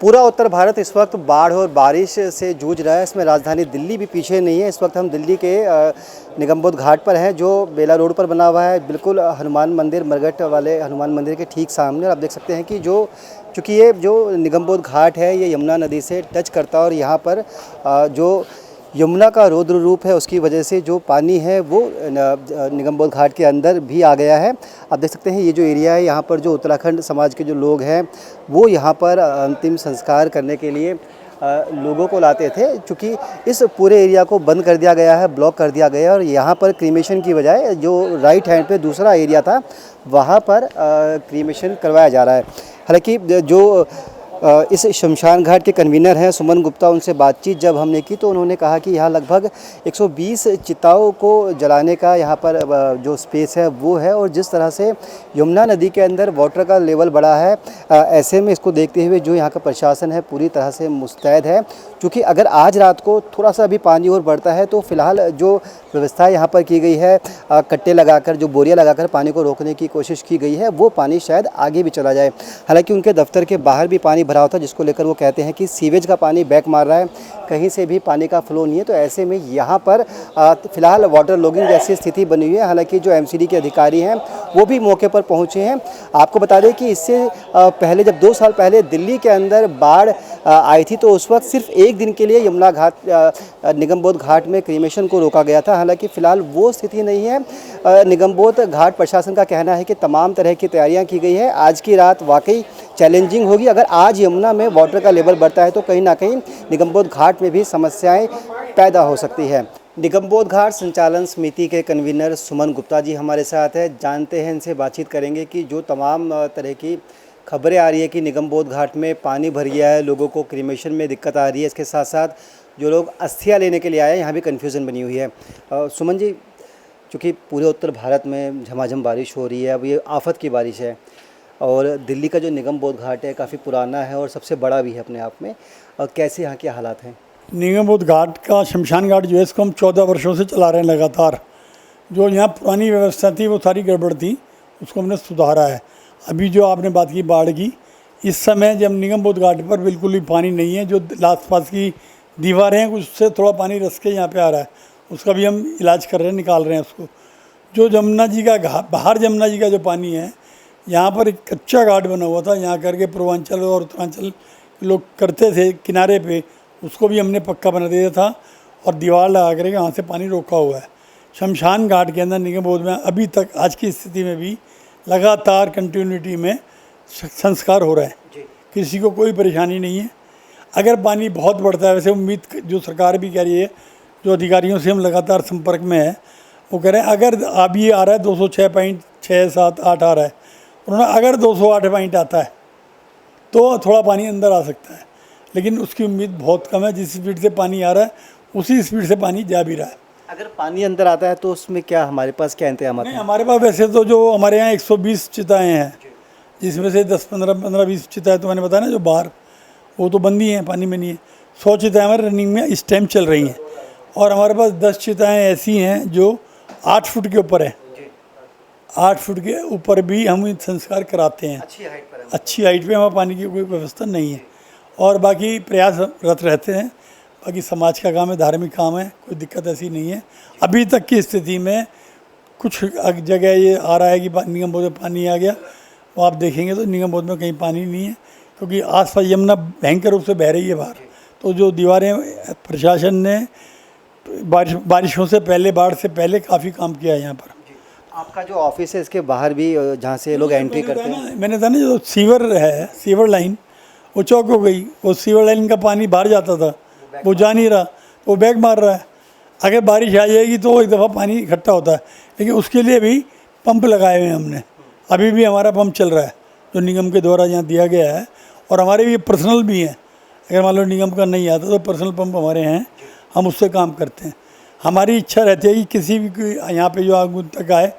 पूरा उत्तर भारत इस वक्त बाढ़ और बारिश से जूझ रहा है। इसमें राजधानी दिल्ली भी पीछे नहीं है। इस वक्त हम दिल्ली के निगमबोध घाट पर हैं, जो बेला रोड पर बना हुआ है, बिल्कुल हनुमान मंदिर, मरघट वाले हनुमान मंदिर के ठीक सामने। और आप देख सकते हैं कि चूँकि ये जो निगमबोध घाट है ये यमुना नदी से टच करता है, और यहाँ पर जो यमुना का रौद्र रूप है उसकी वजह से जो पानी है वो निगमबोध घाट के अंदर भी आ गया है। आप देख सकते हैं ये जो एरिया है, यहाँ पर जो उत्तराखंड समाज के जो लोग हैं वो यहाँ पर अंतिम संस्कार करने के लिए लोगों को लाते थे। चूँकि इस पूरे एरिया को बंद कर दिया गया है, ब्लॉक कर दिया गया है, और यहाँ पर क्रीमेशन की बजाय जो राइट हैंड पे दूसरा एरिया था वहाँ पर क्रीमेशन करवाया जा रहा है। हालांकि जो इस शमशान घाट के कन्वीनर हैं सुमन गुप्ता, उनसे बातचीत जब हमने की तो उन्होंने कहा कि यहाँ लगभग 120 चिताओं को जलाने का यहाँ पर जो स्पेस है वो है। और जिस तरह से यमुना नदी के अंदर वाटर का लेवल बढ़ा है, ऐसे में इसको देखते हुए जो यहाँ का प्रशासन है पूरी तरह से मुस्तैद है। क्योंकि अगर आज रात को थोड़ा सा भी पानी और बढ़ता है तो फिलहाल जो व्यवस्था यहाँ पर की गई है, कट्टे लगाकर, जो बोरियाँ लगाकर पानी को रोकने की कोशिश की गई है, वो पानी शायद आगे भी चला जाए। हालांकि उनके दफ्तर के बाहर भी पानी भरा होता, जिसको लेकर वो कहते हैं कि सीवेज का पानी बैक मार रहा है, कहीं से भी पानी का फ्लो नहीं है। तो ऐसे में यहाँ पर फिलहाल वाटर लॉगिंग जैसी स्थिति बनी हुई है। हालांकि जो एमसीडी के अधिकारी हैं वो भी मौके पर पहुँचे हैं। आपको बता दें कि इससे पहले, जब 2 साल पहले दिल्ली के अंदर बाढ़ आई थी तो उस वक्त सिर्फ एक दिन के लिए यमुना घाट, निगमबोध घाट में क्रीमेशन को रोका गया था। हालांकि फ़िलहाल वो स्थिति नहीं है। निगमबोध घाट प्रशासन का कहना है कि तमाम तरह की तैयारियां की गई है। आज की रात वाकई चैलेंजिंग होगी। अगर आज यमुना में वाटर का लेवल बढ़ता है तो कहीं ना कहीं निगमबोध घाट में भी समस्याएं पैदा हो सकती है। निगमबोध घाट संचालन समिति के कन्वीनर सुमन गुप्ता जी हमारे साथ है। जानते हैं, इनसे बातचीत करेंगे कि जो तमाम तरह की खबरें आ रही है कि निगमबोध घाट में पानी भर गया है, लोगों को क्रीमेशन में दिक्कत आ रही है, इसके साथ साथ जो लोग अस्थियाँ लेने के लिए आए हैं यहाँ भी कन्फ्यूज़न बनी हुई है। सुमन जी, चूँकि पूरे उत्तर भारत में झमाझम बारिश हो रही है, अब ये आफत की बारिश है, और दिल्ली का जो निगमबोध घाट है काफ़ी पुराना है और सबसे बड़ा भी है अपने आप में, कैसे यहाँ के हालात हैं? निगमबोध घाट का शमशान घाट जो है इसको हम 14 वर्षों से चला रहे हैं लगातार। जो यहाँ पुरानी व्यवस्था थी वो सारी गड़बड़ थी, उसको हमने सुधारा है। अभी जो आपने बात की बाढ़ की, इस समय जब निगमबोध घाट पर बिल्कुल भी पानी नहीं है, जो आस पास की दीवारें हैं उससे थोड़ा पानी रस के यहाँ पे आ रहा है, उसका भी हम इलाज कर रहे हैं, निकाल रहे हैं उसको। जो जमुना जी का बाहर जमुना जी का जो पानी है, यहाँ पर एक कच्चा घाट बना हुआ था, यहाँ करके पूर्वांचल और उत्तरांचल लोग करते थे किनारे पे, उसको भी हमने पक्का बना दिया था और दीवार लगा करके यहाँ से पानी रोका हुआ है। शमशान घाट के अंदर निगमबोध में अभी तक आज की स्थिति में भी लगातार कंटिन्यूटी में संस्कार हो रहा है, किसी को कोई परेशानी नहीं है। अगर पानी बहुत बढ़ता है, वैसे उम्मीद जो सरकार भी कह रही है, जो अधिकारियों से हम लगातार संपर्क में है, वो कह रहे हैं अगर अभी आ रहा है 206.678 आ रहा है, उन्होंने अगर 208 पॉइंट आता है तो थोड़ा पानी अंदर आ सकता है, लेकिन उसकी उम्मीद बहुत कम है। जिस स्पीड से पानी आ रहा है उसी स्पीड से पानी जा भी रहा है। अगर पानी अंदर आता है तो उसमें क्या हमारे पास क्या इंतजाम है? हमारे पास वैसे तो जो हमारे यहाँ 120 चिताएँ हैं, जिसमें से 10-15-20 चिताएँ तो मैंने बताया ना जो बाहर, वो तो बंदी हैं, पानी में नहीं है। 100 चिताएँ हमारे रनिंग में इस टाइम चल रही हैं, और हमारे पास 10 चिताएँ ऐसी हैं जो 8 फुट के ऊपर है। 8 फुट के ऊपर भी हम संस्कार कराते हैं। अच्छी हाइट पे हमारे पानी की कोई व्यवस्था नहीं है, और बाकी प्रयासरत रहते हैं। बाकी समाज का काम है, धार्मिक काम है, कोई दिक्कत ऐसी नहीं है। अभी तक की स्थिति में कुछ जगह ये आ रहा है कि निगमबोध में पानी आ गया, वो आप देखेंगे तो निगमबोध में कहीं पानी नहीं है, क्योंकि आसपास यमुना भयंकर रूप से बह रही है बाहर। तो जो दीवारें, प्रशासन ने बारिशों से पहले, बाढ़ से पहले काफ़ी काम किया है यहाँ पर। आपका जो ऑफिस है इसके बाहर भी जहाँ से लोग एंट्री करते हैं, मैंने कहा ना जो सीवर है, सीवर लाइन वो चौक हो गई। वो सीवर लाइन का पानी बाहर जाता था, वो जा नहीं रहा, वो बैक मार रहा है। अगर बारिश आ जाएगी तो एक दफ़ा पानी इकट्ठा होता है, लेकिन उसके लिए भी पंप लगाए हुए हैं हमने। अभी भी हमारा पंप चल रहा है जो निगम के द्वारा यहाँ दिया गया है, और हमारे भी पर्सनल भी हैं। अगर मान लो निगम का नहीं आता तो पर्सनल पंप हमारे हैं, हम उससे काम करते हैं। हमारी इच्छा रहती है कि किसी भी यहाँ पे जो आगुन तक आए,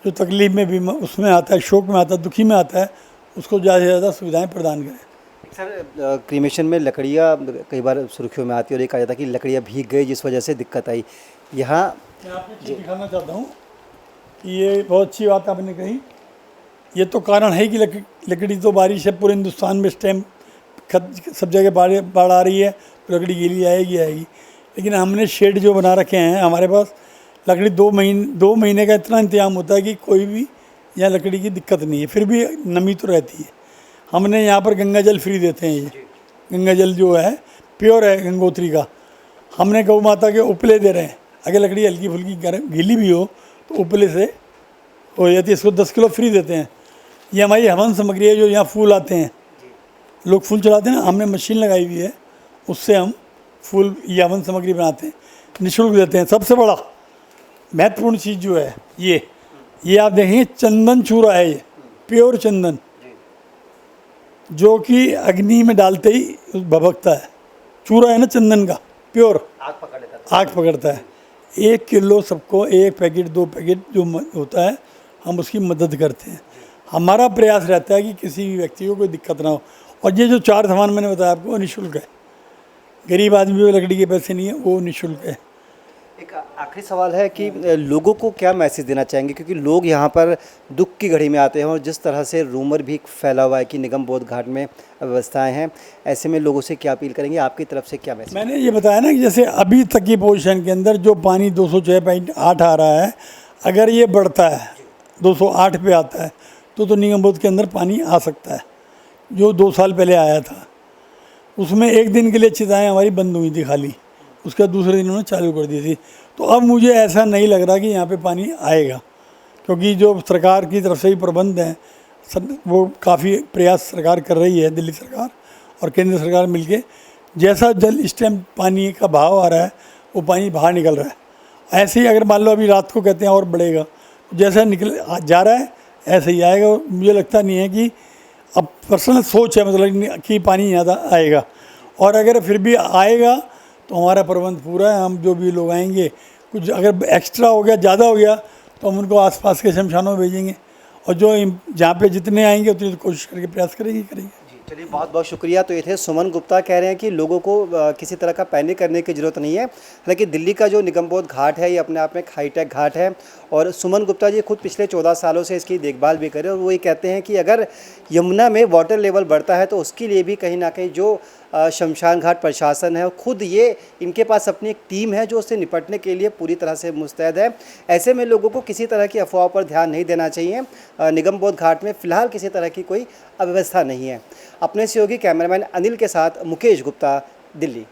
जो तकलीफ़ में भी उसमें आता है, शोक में आता है, दुखी में आता है, उसको ज़्यादा से ज़्यादा सुविधाएं प्रदान करें। सर, क्रीमेशन में लकड़ियाँ कई बार सुर्खियों में आती है, और ये कहा जाता है कि लकड़ियाँ भीग गई जिस वजह से दिक्कत आई। यहाँ मैं आपको दिखाना चाहता हूँ कि ये बहुत अच्छी बात आपने कही। ये तो कारण है कि लकड़ी तो बारिश है पूरे हिंदुस्तान में इस टाइम सब जगह बाढ़ आ रही है तो लकड़ी गीली आएगी आएगी। लेकिन हमने शेड जो बना रखे हैं, हमारे पास लकड़ी 2 महीने का इतना इंतजाम होता है कि कोई भी यहाँ लकड़ी की दिक्कत नहीं है, फिर भी नमी तो रहती है। हमने यहाँ पर गंगा जल फ्री देते हैं, ये गंगा जल जो है प्योर है गंगोत्री का। हमने गौ माता के उपले दे रहे हैं, अगर लकड़ी हल्की फुल्की गीली भी हो तो उपले से हो जाती है, इसको 10 किलो फ्री देते हैं। ये हमारी हवन सामग्री है, जो यहाँ फूल आते हैं, लोग फूल चढ़ाते हैं ना, हमने मशीन लगाई हुई है, उससे हम फूल ये हवन सामग्री बनाते हैं, निःशुल्क देते हैं। सबसे बड़ा महत्वपूर्ण चीज़ जो है ये आप देखेंगे चंदन चूरा है, ये प्योर चंदन जो कि अग्नि में डालते ही भभकता है। चूरा है ना चंदन का, प्योर आग पकड़ता है। 1 किलो सबको 1 पैकेट 2 पैकेट जो होता है हम उसकी मदद करते हैं। हमारा प्रयास रहता है कि किसी भी व्यक्ति को कोई दिक्कत ना हो। और ये जो 4 सामान मैंने बताया आपको, निःशुल्क है। गरीब आदमी को लकड़ी के पैसे नहीं है, वो निःशुल्क है। एक आखिरी सवाल है कि लोगों को क्या मैसेज देना चाहेंगे, क्योंकि लोग यहाँ पर दुख की घड़ी में आते हैं और जिस तरह से रूमर भी फैला हुआ है कि निगम बोध घाट में अव्यवस्थाएं हैं, ऐसे में लोगों से क्या अपील करेंगे, आपकी तरफ से क्या मैसेज? मैंने ये बताया ना कि जैसे अभी तक की पोजीशन के अंदर जो पानी 206.8 आ रहा है, अगर ये बढ़ता है 208 पे आता है तो निगम बोध के अंदर पानी आ सकता है। जो 2 साल पहले आया था उसमें 1 दिन के लिए चिताएँ हमारी बंद हुई थी खाली, उसके दूसरे दिन उन्होंने चालू कर दी थी। तो अब मुझे ऐसा नहीं लग रहा कि यहाँ पे पानी आएगा, क्योंकि जो सरकार की तरफ से ही प्रबंध हैं वो काफ़ी प्रयास सरकार कर रही है, दिल्ली सरकार और केंद्र सरकार मिलके। जैसा जल इस टाइम पानी का भाव आ रहा है वो पानी बाहर निकल रहा है। ऐसे ही अगर मान लो अभी रात को कहते हैं और बढ़ेगा, जैसा निकल जा रहा है ऐसे ही आएगा। मुझे लगता नहीं है कि, अब पर्सनल सोच है मतलब कि पानी ज़्यादा आएगा, और अगर फिर भी आएगा तो हमारा प्रबंध पूरा है। हम जो भी लोग आएंगे, कुछ अगर एक्स्ट्रा हो गया, ज़्यादा हो गया तो हम उनको आसपास के शमशानों में भेजेंगे, और जो जहाँ पे जितने आएंगे उतनी कोशिश करके प्रयास करेंगे। चलिए, बहुत बहुत शुक्रिया। तो ये थे सुमन गुप्ता, कह रहे हैं कि लोगों को किसी तरह का पैनिक करने की ज़रूरत नहीं है। हालांकि दिल्ली का जो निगम बोध घाट है ये अपने आप में एक हाईटेक घाट है, और सुमन गुप्ता जी खुद पिछले 14 सालों से इसकी देखभाल भी करें, और वो ये कहते हैं कि अगर यमुना में वाटर लेवल बढ़ता है तो उसके लिए भी कहीं ना कहीं जो शमशान घाट प्रशासन है, खुद ये इनके पास अपनी एक टीम है जो उससे निपटने के लिए पूरी तरह से मुस्तैद है। ऐसे में लोगों को किसी तरह की अफवाह पर ध्यान नहीं देना चाहिए। निगम बोध घाट में फ़िलहाल किसी तरह की कोई अव्यवस्था नहीं है। अपने सहयोगी कैमरामैन अनिल के साथ मुकेश गुप्ता, दिल्ली।